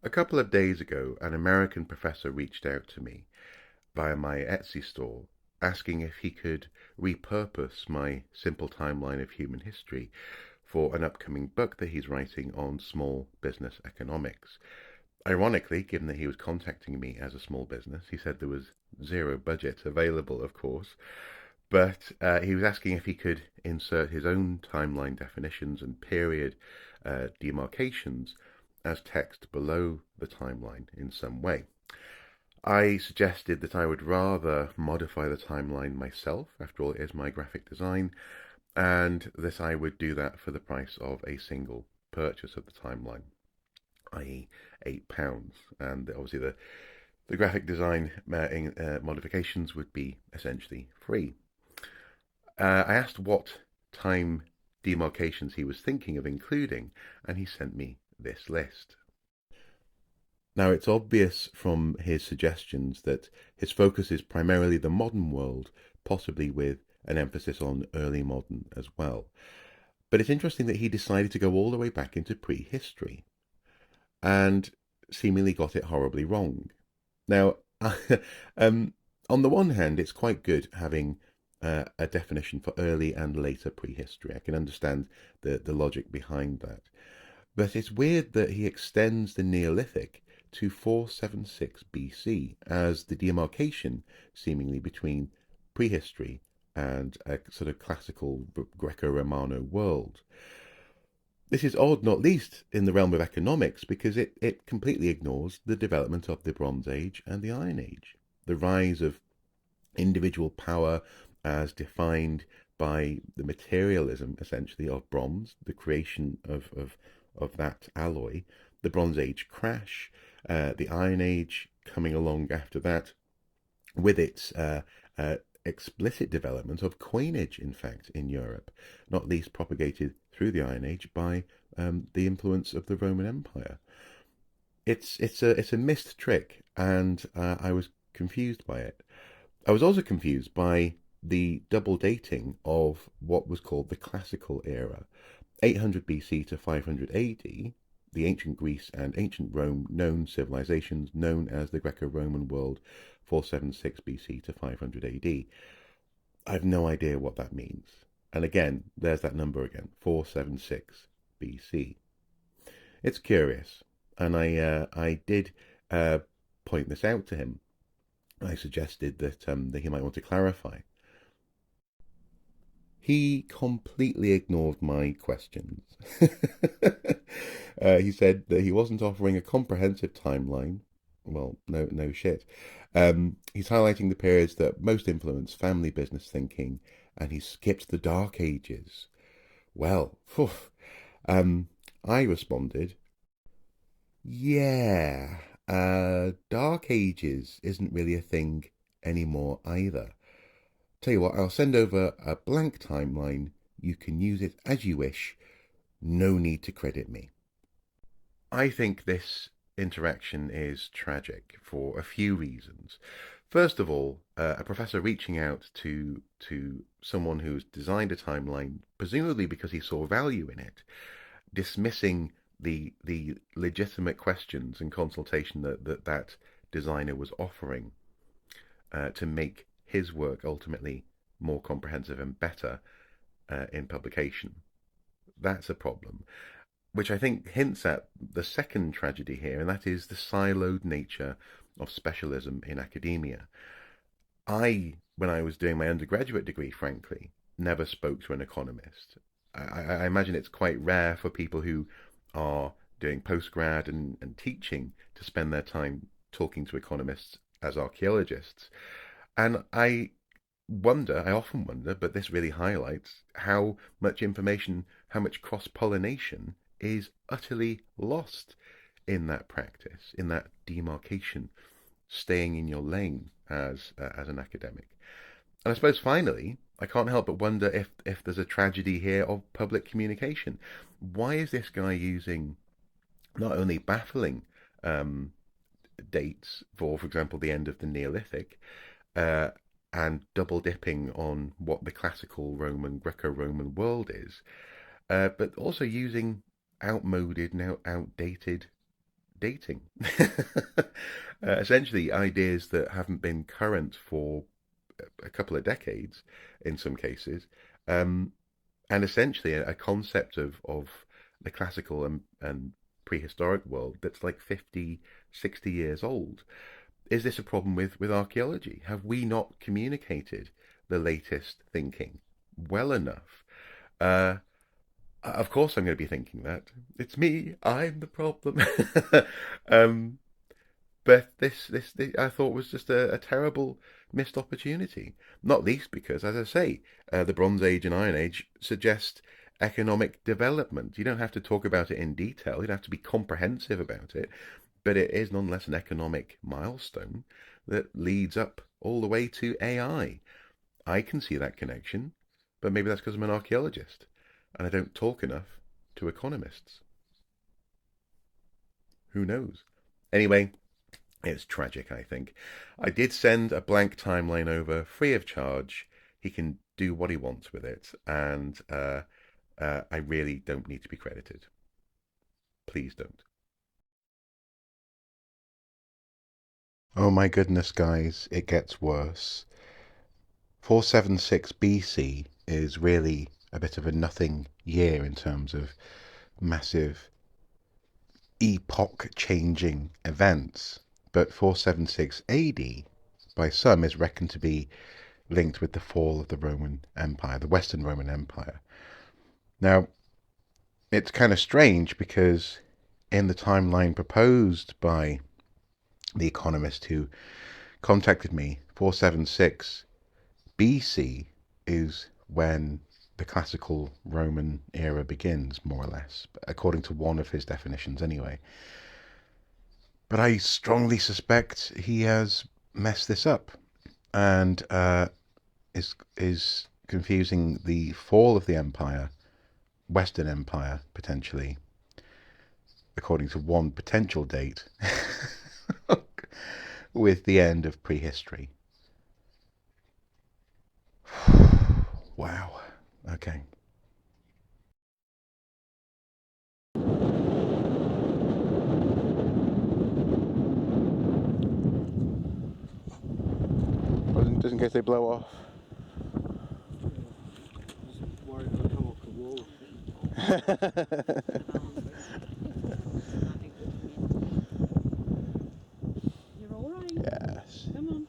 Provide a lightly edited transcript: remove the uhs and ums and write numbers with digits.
A couple of days ago, an American professor reached out to me via my Etsy store asking if he could repurpose my simple timeline of human history for an upcoming book that he's writing on small business economics. Ironically, given that he was contacting me as a small business, he said there was zero budget available, of course, but he was asking if he could insert his own timeline definitions and period demarcations as text below the timeline in some way. I suggested that I would rather modify the timeline myself, after all, it is my graphic design, and that I would do that for the price of a single purchase of the timeline, i.e., £8. And obviously, the graphic design modifications would be essentially free. I asked what time demarcations he was thinking of including, and he sent me this list. Now, it's obvious from his suggestions that his focus is primarily the modern world, possibly with an emphasis on early modern as well. But it's interesting that he decided to go all the way back into prehistory and seemingly got it horribly wrong. Now, on the one hand, it's quite good having a definition for early and later prehistory. I can understand the logic behind that. But it's weird that he extends the Neolithic to 476 BC as the demarcation, seemingly, between prehistory and a sort of classical Greco-Romano world. This is odd, not least in the realm of economics, because it completely ignores the development of the Bronze Age and the Iron Age, the rise of individual power as defined by the materialism, essentially, of bronze, the creation of that alloy, the Bronze Age crash, the Iron Age coming along after that, with its explicit development of coinage, in fact, in Europe, not least propagated through the Iron Age by the influence of the Roman Empire. It's a missed trick, and I was confused by it. I was also confused by the double dating of what was called the classical era, 800 BC to 500 AD, the ancient Greece and ancient Rome known civilizations known as the Greco-Roman world, 476 BC to 500 AD. I have no idea what that means. And again, there's that number again, 476 BC. It's curious, and I did point this out to him. I suggested that he might want to clarify. He completely ignored my questions. He said that he wasn't offering a comprehensive timeline. Well, no shit. He's highlighting the periods that most influence family business thinking, and he skipped the Dark Ages. Well, phew, um, I responded, yeah, Dark Ages isn't really a thing anymore either. Tell you what, I'll send over a blank timeline. You can use it as you wish. No need to credit me. I think this interaction is tragic for a few reasons. First of all, a professor reaching out to someone who's designed a timeline, presumably because he saw value in it, dismissing the legitimate questions and consultation that designer was offering to make his work ultimately more comprehensive and better in publication. That's a problem, which I think hints at the second tragedy here, and that is the siloed nature of specialism in academia. When I was doing my undergraduate degree, frankly, never spoke to an economist. I imagine it's quite rare for people who are doing postgrad and teaching to spend their time talking to economists as archaeologists. And I often wonder, but this really highlights how much information, how much cross pollination is utterly lost in that practice, in that demarcation, staying in your lane as an academic. And I suppose finally, I can't help but wonder if there's a tragedy here of public communication. Why is this guy using not only baffling um, dates for example, the end of the Neolithic, uh, and double dipping on what the classical Roman, Greco-Roman world is, but also using outmoded, now outdated dating. Essentially, ideas that haven't been current for a couple of decades in some cases, um, and essentially a concept of the classical and prehistoric world that's like 50, 60 years old. Is this a problem with archaeology? Have we not communicated the latest thinking well enough? Uh, of course, I'm going to be thinking that. It's me. I'm the problem. um, but this I thought was just a terrible missed opportunity. Not least because, as I say, the Bronze Age and Iron Age suggest economic development. You don't have to talk about it in detail. You don't have to be comprehensive about it, but it is nonetheless an economic milestone that leads up all the way to AI. I can see that connection, but maybe that's because I'm an archaeologist and I don't talk enough to economists. Who knows? Anyway, it's tragic, I think. I did send a blank timeline over free of charge. He can do what he wants with it, and I really don't need to be credited. Please don't. Oh my goodness, guys, it gets worse. 476 BC is really a bit of a nothing year in terms of massive epoch changing events. But 476 AD, by some, is reckoned to be linked with the fall of the Roman Empire, the Western Roman Empire. Now, it's kind of strange because in the timeline proposed by the economist who contacted me, 476 BC is when the classical Roman era begins, more or less, according to one of his definitions, anyway. But I strongly suspect he has messed this up and is confusing the fall of the empire, Western Empire, potentially, according to one potential date, with the end of prehistory. Wow. Okay. Well, just in case they blow off. You're all right. Yes. Come on.